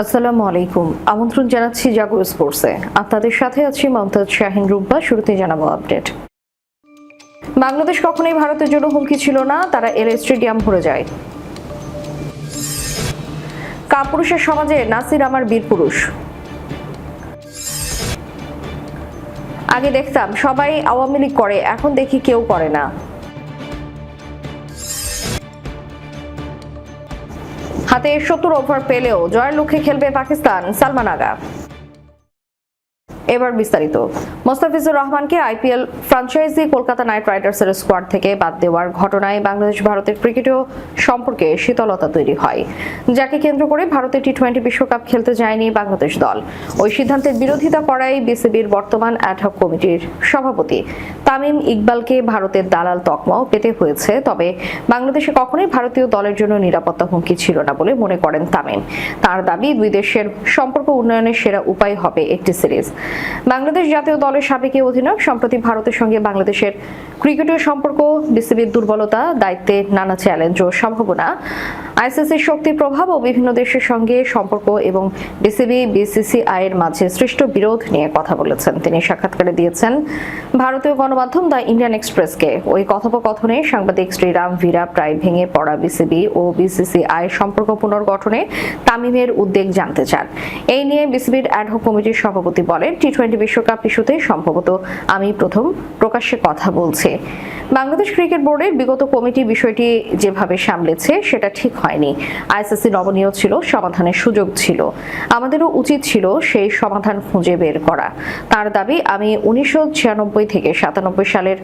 আসসালামু আলাইকুম। আমন্ত্রণ জানাচ্ছি জাগো স্পোর্টসে। আপনাদের সাথে আছি মমতাজ শাহিন রুম্পা। শুরুতে জানাবো আপডেট। বাংলাদেশ কখনোই ভারতের জন্য হুমকি ছিল না, তারা এলে স্টেডিয়াম ভরে যায়। কাপুরুষের সমাজে নাসির আমার বীর পুরুষ। আগে দেখতাম সবাই আওয়ামী লীগ করে, এখন দেখি কেউ করে না। হাতে 70 ওভার পেলেও জয়ের লক্ষ্যে খেলবে পাকিস্তান, সালমান আগা। এবার বিস্তারিত। মোস্তাফিজুর রহমানকে আইপিএল ফ্র্যাঞ্চাইজি কলকাতা নাইট রাইডার্সের স্কোয়াড থেকে বাদ দেওয়ার ঘটনায় বাংলাদেশ ভারতের ক্রিকেটীয় সম্পর্কে শীতলতা তৈরি হয়, যাকে কেন্দ্র করে ভারতে টি-20 বিশ্বকাপ খেলতে যায়নি বাংলাদেশ দল। ওই সিদ্ধান্তের বিরোধিতা করায় বিসিবির বর্তমান অ্যাডহক কমিটির সভাপতি তামিম ইকবালকে ভারতের দালাল তকমাও পেতে হয়েছে। তবে বাংলাদেশে কখনোই ভারতীয় দলের জন্য নিরাপত্তা হুমকি ছিল না বলে মনে করেন তামিম। তার দাবি, দুই দেশের সম্পর্ক উন্নয়নের সেরা উপায় হবে একটি সিরিজ। বাংলাদেশ জাতীয় দলের সাবেক অধিনায়ক সম্প্রতি ভারতের সঙ্গে বাংলাদেশের ক্রিকেটীয় সম্পর্ক, বিসিবির দুর্বলতা, দায়িত্বে নানা চ্যালেঞ্জ ও সম্ভাবনা, আইসিসির শক্তির প্রভাব ও বিভিন্ন দেশের সঙ্গে সম্পর্ক এবং বিসিসিআই এর মাঝে সৃষ্ট বিরোধ নিয়ে কথা বলেছেন। তিনি সাক্ষাৎকারে দিয়েছেন ভারতীয় গণমাধ্যম দ্য ইন্ডিয়ান এক্সপ্রেসকে। ওই কথোপকথনে সাংবাদিক শ্রীরাম ভীরা প্রায় ভেঙে পড়া বিসিবি ও বিসিসিআই সম্পর্ক পুনর্গঠনে তামিমের উদ্বেগ জানতে চান। এই নিয়ে বিসিবির অ্যাডহক কমিটির সভাপতি বলেন, টি-20 বিশ্বকাপ ইস্যুতে সম্ভবত আমি প্রথম প্রকাশ্যে কথা বলছি। বাংলাদেশ ক্রিকেট বোর্ডের বিগত কমিটি বিষয়টি যেভাবে সামলেছে সেটা ঠিক হয়নি। আইসিসি নমনীয় ছিল, সমাধানের সুযোগ ছিল, আমাদেরও উচিত ছিল সেই সমাধান খুঁজে বের করা। তার দাবি, আমি 1996 থেকে 97 সালের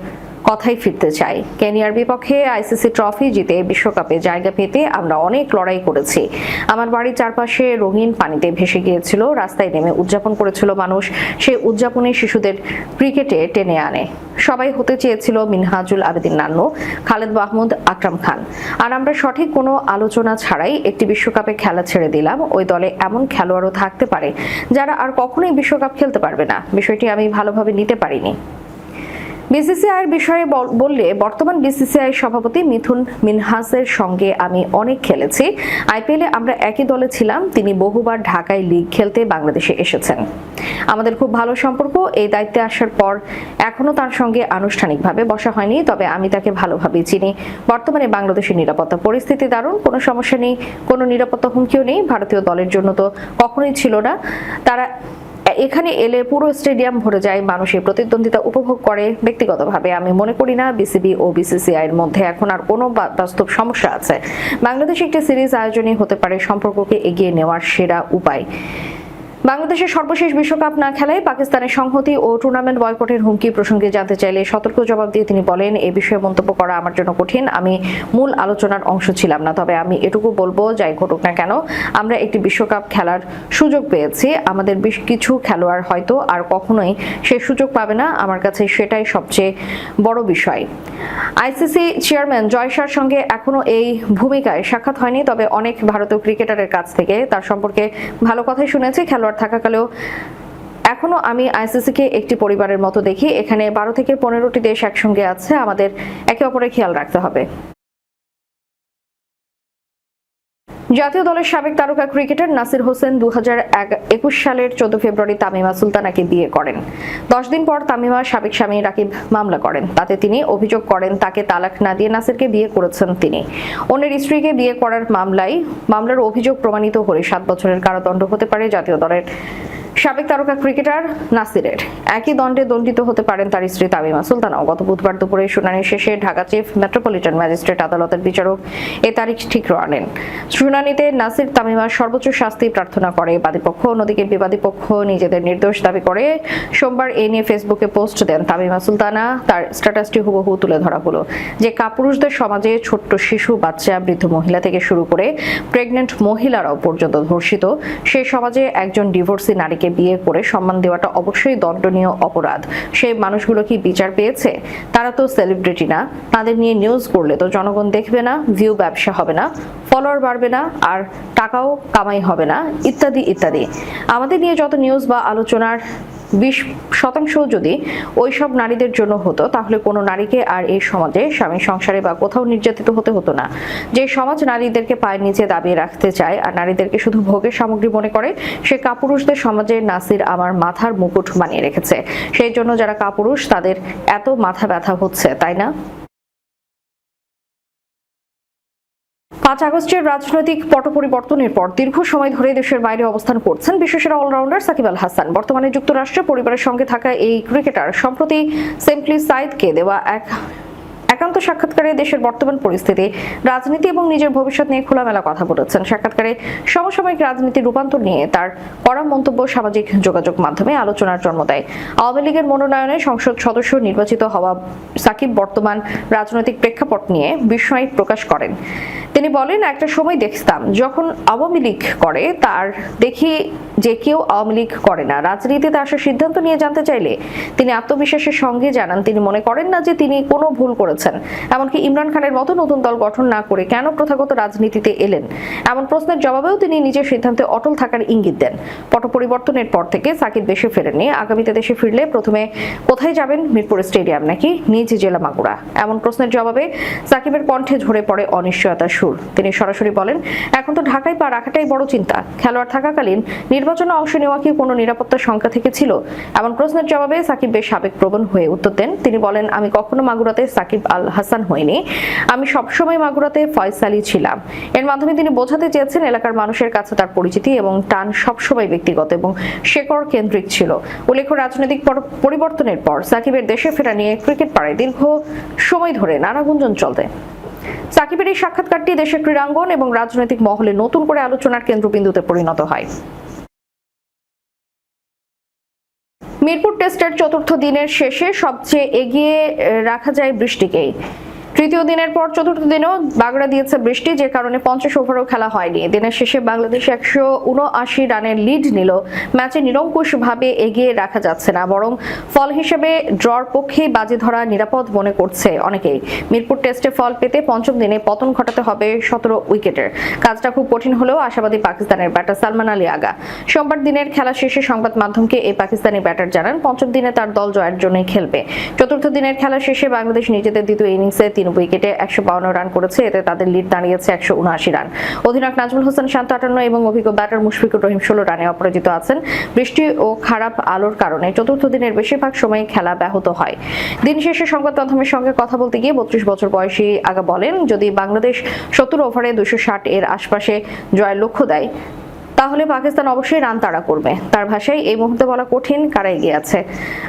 কথাই ফিরতে চাই। কেনিয়ার বিপক্ষে আইসিসি ট্রফি জিতে বিশ্বকাপে জায়গা পেতে আমরা অনেক লড়াই করেছি। আমার বাড়ির চারপাশে রঙিন পানিতে ভেসে গিয়েছিল, রাস্তায় নেমে উদযাপন করেছিল মানুষ। সেই উদযাপনে শিশুদের ক্রিকেটে টেনে আনে। সবাই হতে চেয়েছিল মিনহাজুল আবেদিন নান্নু, খালেদ মাহমুদ, আকরাম খান। আর আমরা সঠিক কোনো আলোচনা ছাড়াই একটি বিশ্বকাপে খেলা ছেড়ে দিলাম। ওই দলে এমন খেলোয়াড়ও থাকতে পারে যারা আর কখনোই বিশ্বকাপ খেলতে পারবে না। বিষয়টি আমি ভালোভাবে নিতে পারিনি। বিসিসিআই এর বিষয়ে বললে, বর্তমান বিসিসিআই সভাপতি মিথুন মিনহাসের সঙ্গে আমি অনেক খেলেছি। আইপিএলে আমরা একই দলে ছিলাম। তিনি বহুবার ঢাকায় লিগ খেলতে বাংলাদেশে এসেছেন। আমাদের খুব ভালো সম্পর্ক। এই দায়িত্বে আসার পর এখনো তার সঙ্গে আনুষ্ঠানিকভাবে বসা হয়নি, তবে আমি তাকে ভালোভাবে চিনি। বর্তমানে বাংলাদেশের নিরাপত্তা পরিস্থিতি দারুণ, কোনো সমস্যা নেই, কোনো নিরাপত্তা হুমকিও নেই। ভারতীয় দলের জন্য তো কখনোই ছিল না। তারা এখানে এলে পুরো স্টেডিয়াম ভরে যায়, মানুষের প্রতিদ্বন্দ্বিতা উপভোগ করে। ব্যক্তিগতভাবে আমি মনে করি না বিসিবি ও বিসিসিআই এর মধ্যে এখন আর কোনো বাস্তব সমস্যা আছে। বাংলাদেশ একটি সিরিজ আয়োজনই হতে পারে সম্পর্ককে এগিয়ে নেওয়ার সেরা উপায়। বাংলাদেশের সর্বশেষ বিশ্বকাপ না খেলায় পাকিস্তানের সংহতি ও টুর্নামেন্ট বয়কটের হুমকি প্রসঙ্গে জানতে চাইলে সতর্ক জবাব দিয়ে তিনি বলেন, এ বিষয়ে মন্তব্য করা আমার জন্য কঠিন। আমি মূল আলোচনার অংশ ছিলাম না। তবে আমি এটুকু বলবো, যাই ঘটুক না কেন, আমরা একটি বিশ্বকাপ খেলার সুযোগ পেয়েছি। আমাদের বেশ কিছু খেলোয়াড় হয়তো আর কখনোই সেই সুযোগ পাবে না। আমার কাছে সেটাই সবচেয়ে বড় বিষয়। আইসিসি চেয়ারম্যান জয়শার সঙ্গে এখনো এই ভূমিকায় সাক্ষাৎ হয়নি, তবে অনেক ভারতীয় ক্রিকেটারের কাছ থেকে তার সম্পর্কে ভালো কথাই শুনেছি। খেলোয়াড় থাকাকালেও এখনো আমি আইসিসিকে একটি পরিবারের মতো দেখি। এখানে 12 থেকে 15টি দেশ একসঙ্গে আছে, আমাদের একে অপরের খেয়াল রাখতে হবে। জাতীয় দলের সাবেক তারকা ক্রিকেটার নাসির হোসেন 2021 সালের 14 ফেব্রুয়ারি তামিমা সুলতানাকে বিয়ে করেন। 10 দিন পর তামিমার সাবেক স্বামী রাকিব মামলা করেন। তাতে তিনি অভিযোগ করেন তাকে তালাক না দিয়ে নাসিরকে বিয়ে করেছেন তিনি। অন্যের স্ত্রীকে বিয়ে করার মামলার অভিযোগ প্রমাণিত হলে 7 বছরের কারাদণ্ড হতে পারে জাতীয় দলের সাবেক তারকা ক্রিকেটার নাসিরের। একই দণ্ডে দণ্ডিত হতে পারেন তার স্ত্রী তামিমা সুলতানাও। গত বুধবার দুপুরে শুনানি শেষে ঢাকা চিফ মেট্রোপলিটন ম্যাজিস্ট্রেট আদালতের বিচারক এ তারিখ ঠিক করেন। শুনানিতে নাসির তামিমার সর্বোচ্চ শাস্তি প্রার্থনা করে বাদীপক্ষ। অন্যদিকে বিবাদী পক্ষ নিজেদের নির্দোষ দাবি করে সোমবার এ নিয়ে ফেসবুকে পোস্ট দেন তামিমা সুলতানা। তার স্ট্যাটাসটি হুবহু তুলে ধরা হলো যে কাপুরুষদের সমাজে ছোট্ট শিশু, বাচ্চা, বৃদ্ধ মহিলা থেকে শুরু করে প্রেগনেন্ট মহিলারাও পর্যন্ত ধর্ষিত। সেই সমাজে একজন ডিভোর্সি নারীকে বিয়ে করে সম্মান দেওয়াটা অবশ্যই দণ্ডনীয় অপরাধ। সেই মানুষগুলো কি বিচার পেয়েছে? তারা তো সেলিব্রিটি না। তাদের নিয়ে নিউজ করলে তো জনগণ দেখবে না, ভিউ ব্যবসা হবে না, ফলোয়ার বাড়বে না, আর টাকাও কামাই হবে না, ইত্যাদি ইত্যাদি। আমাদের নিয়ে যত নিউজ বা আলোচনার 20% যদি ওইসব নারীদের জন্য হতো, তাহলে কোনো নারীকে আর এই সমাজে স্বামী সংসারে বা কোথাও নির্যাতিত হতে হতো না। যে সমাজ নারীদেরকে পায়ের নিচে দাবিয়ে রাখতে চায় আর নারীদেরকে শুধু ভোগের সামগ্রী মনে করে, সে কাপুরুষদের সমাজে নাসির আমার মাথার মুকুট বানিয়ে রেখেছে। সেই জন্য যারা কাপুরুষ তাদের এত মাথা ব্যথা হচ্ছে, তাই না? 5 আগস্টের রাজনৈতিক পট পরিবর্তনের পর দীর্ঘ সময় ধরে দেশের বাইরে অবস্থান করছেন বিশ্বসেরা অলরাউন্ডার সাকিব আল হাসান। বর্তমানে যুক্তরাষ্ট্রে পরিবারের সঙ্গে থাকা এই ক্রিকেটার সম্প্রতি সিম্পলি সাইদকে দেওয়া একান্ত সাক্ষাৎকারে দেশের বর্তমান পরিস্থিতি, রাজনীতি এবং নিজের ভবিষ্যৎ নিয়ে খোলামেলা কথা বলেছেন। সাক্ষাৎকারে সমসাময়িক রাজনীতির রূপান্তর নিয়ে তার করা মন্তব্য সামাজিক যোগাযোগ মাধ্যমে আলোচনার জন্ম দেয়। আওয়ামী লীগের মনোনয়নে সংসদ সদস্য নির্বাচিত হওয়া সাকিব বর্তমান রাজনৈতিক প্রেক্ষাপট নিয়ে বিস্ময় প্রকাশ করেন। তিনি বলেন, একটা সময় দেখতাম যখন আওয়ামী লীগ করে তার দেখি যে কেউ আওয়ামী লীগ করে না। রাজনীতিতে আসার সিদ্ধান্ত নিয়ে জানতে চাইলে তিনি আত্মবিশ্বাসের সঙ্গে জানান তিনি মনে করেন না যে তিনি কোনো ভুল করেছেন। এমনকি ইমরান খানের মতো নতুন দল গঠন না করে কেন প্রথাগত রাজনীতিতে এলেন, এমন প্রশ্নের জবাবেও তিনি নিজের সিদ্ধান্তে অটল থাকার ইঙ্গিত দেন। পট পরিবর্তনের পর থেকে সাকিব দেশে ফেরেননি। আগামীতে দেশে ফিরলে প্রথমে কোথায় যাবেন, মিরপুর স্টেডিয়াম নাকি নিজ জেলা মাগুরা? এমন প্রশ্নের জবাবে সাকিবের কণ্ঠে ঝরে পড়ে অনিশ্চয়তার সুর। তিনি সরাসরি বলেন, এখন তো ঢাকায় পা রাখাটাই বড় চিন্তা। খেলোয়াড় থাকাকালীন নির্বাচনে অংশ নেওয়া কি কোনো নিরাপত্তার সংখ্যা থেকে ছিল? এমন প্রশ্নের জবাবে সাকিব বেশ আবেগপ্রবণ হয়ে উত্তর দেন। তিনি বলেন, আমি কখনো মাগুরাতে সাকিব আল হাসান হইনি, আমি সবসময় মাগুরাতে ফয়সালি ছিলাম। এর মাধ্যমে তিনি বোঝাতে চেয়েছেন এলাকার মানুষের কাছে তার পরিচিতি এবং টান সবসময় ব্যক্তিগত এবং শেকড় কেন্দ্রিক ছিল। উল্লেখ্য, রাজনৈতিক পরিবর্তনের পর সাকিবের দেশে ফেরা নিয়ে ক্রিকেট পাড়ায় দীর্ঘ সময় ধরে নানা গুঞ্জন চলতে। সাকিবের এই সাক্ষাৎকারটি দেশের ক্রীড়াঙ্গন এবং রাজনৈতিক মহলে নতুন করে আলোচনার কেন্দ্রবিন্দুতে পরিণত হয়। মিরপুর টেস্টের চতুর্থ দিনের শেষে সবচেয়ে এগিয়ে রাখা যায় বৃষ্টিকেই। তৃতীয় দিনের পর চতুর্থ দিনেও বাগড়া দিয়েছে বৃষ্টি, যে কারণে 50 ওভারও খেলা হয়নি। দিনের শেষে বাংলাদেশ 179 রানের লিড নিল। ম্যাচে নিরঙ্কুশভাবে এগিয়ে রাখা যাচ্ছে না, বরং ফল হিসেবে ড্রর পক্ষেই বাজি ধরা নিরাপদ মনে করছে অনেকেই। মিরপুর টেস্টে ফল পেতে পঞ্চম দিনে পতন ঘটাতে হবে 17 উইকেটের। কাজটা খুব কঠিন হলেও আশাবাদী পাকিস্তানের ব্যাটার সালমান আলী আগা। সোমবার দিনের খেলা শেষে সংবাদ মাধ্যমকে এই পাকিস্তানি ব্যাটার জানান, পঞ্চম দিনে তার দল জয়ের জন্যই খেলবে। চতুর্থ দিনের খেলা শেষে বাংলাদেশ নিজেদের দ্বিতীয় ইনিংসে 3 উইকেটে 152 রান করেছে। এতে তাদের লিড দাঁড়িয়েছে 179 রান। অধিনায়ক নাজমুল হোসেন শান্ত 58 এবং অভিজ্ঞ ব্যাটার মুশফিকুর রহিম 16 রানে অপরাজিত আছেন। বৃষ্টি ও খারাপ আলোর কারণে চতুর্থ দিনের বেশিরভাগ সময় খেলা ব্যাহত হয়। দিন শেষে সংবাদ মাধ্যমের সঙ্গে কথা বলতে গিয়ে 32 বছর বয়সী আগা বলেন, যদি বাংলাদেশ 70 ওভারে 260 এর আশপাশে জয়ের লক্ষ্য দেয় তাহলে পাকিস্তান অবশ্যই রান তাড়া করবে। তার ভাষায়, এই মুহূর্তে বলা কঠিন কারা এগিয়ে আছে।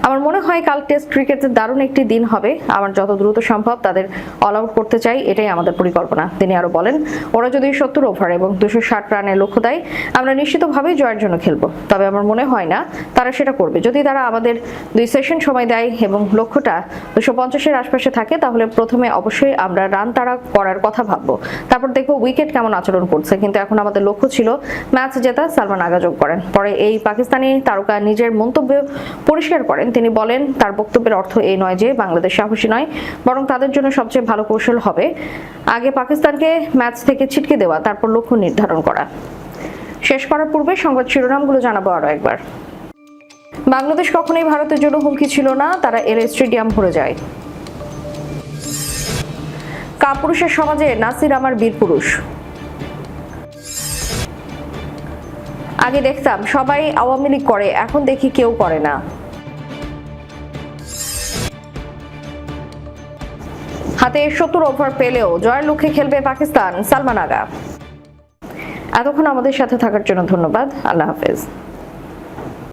আমার মনে হয় কাল টেস্ট ক্রিকেটের দারুণ একটি দিন হবে। আমার যত দ্রুত সম্ভব তাদের অল আউট করতে চাই, এটাই আমাদের পরিকল্পনা। তিনি আরো বলেন, ওরা যদি 70 ওভার এবং 260 রানের লক্ষ্য দেয়, আমরা নিশ্চিতভাবেই জয়ের জন্য খেলবো। তবে আমার মনে হয় না তারা সেটা করবে। যদি তারা আমাদের 2 সেশন সময় দেয় এবং লক্ষ্যটা 250 এর আশপাশে থাকে, তাহলে প্রথমে অবশ্যই আমরা রান তাড়া করার কথা ভাববো, তারপর দেখবো উইকেট কেমন আচরণ করছে। কিন্তু এখন আমাদের লক্ষ্য ছিল ম্যাচ জেতা, সালমান আগা যোগ করেন। পরে এই পাকিস্তানি তারকা নিজের মন্তব্য পরিষ্কার করেন। তিনি বলেন, তার বক্তব্যের অর্থ এই নয় যে বাংলাদেশ সাহসী নয়, বরং তাদের জন্য সবচেয়ে ভালো কৌশল হবে আগে পাকিস্তানকে ম্যাচ থেকে ছিটকে দেওয়া, তারপর লক্ষ্য নির্ধারণ করা। শেষ করার পূর্বে সংবাদ শিরোনামগুলো জানাবো আরো একবার। বাংলাদেশ কখনোই ভারতের জন্য হুমকি ছিল না, তারা এর স্টেডিয়াম ভরে যায়। কাপুরুষের সমাজে নাসির আমার বীর পুরুষ। আগে দেখতাম সবাই আওয়ামী লীগ করে, এখন দেখি কেউ করে না। হাতে 70 ওভার পেলেও জয়ের লক্ষ্যে খেলবে পাকিস্তান, সালমান আগা। এতক্ষণ আমাদের সাথে থাকার জন্য ধন্যবাদ। আল্লাহ হাফেজ।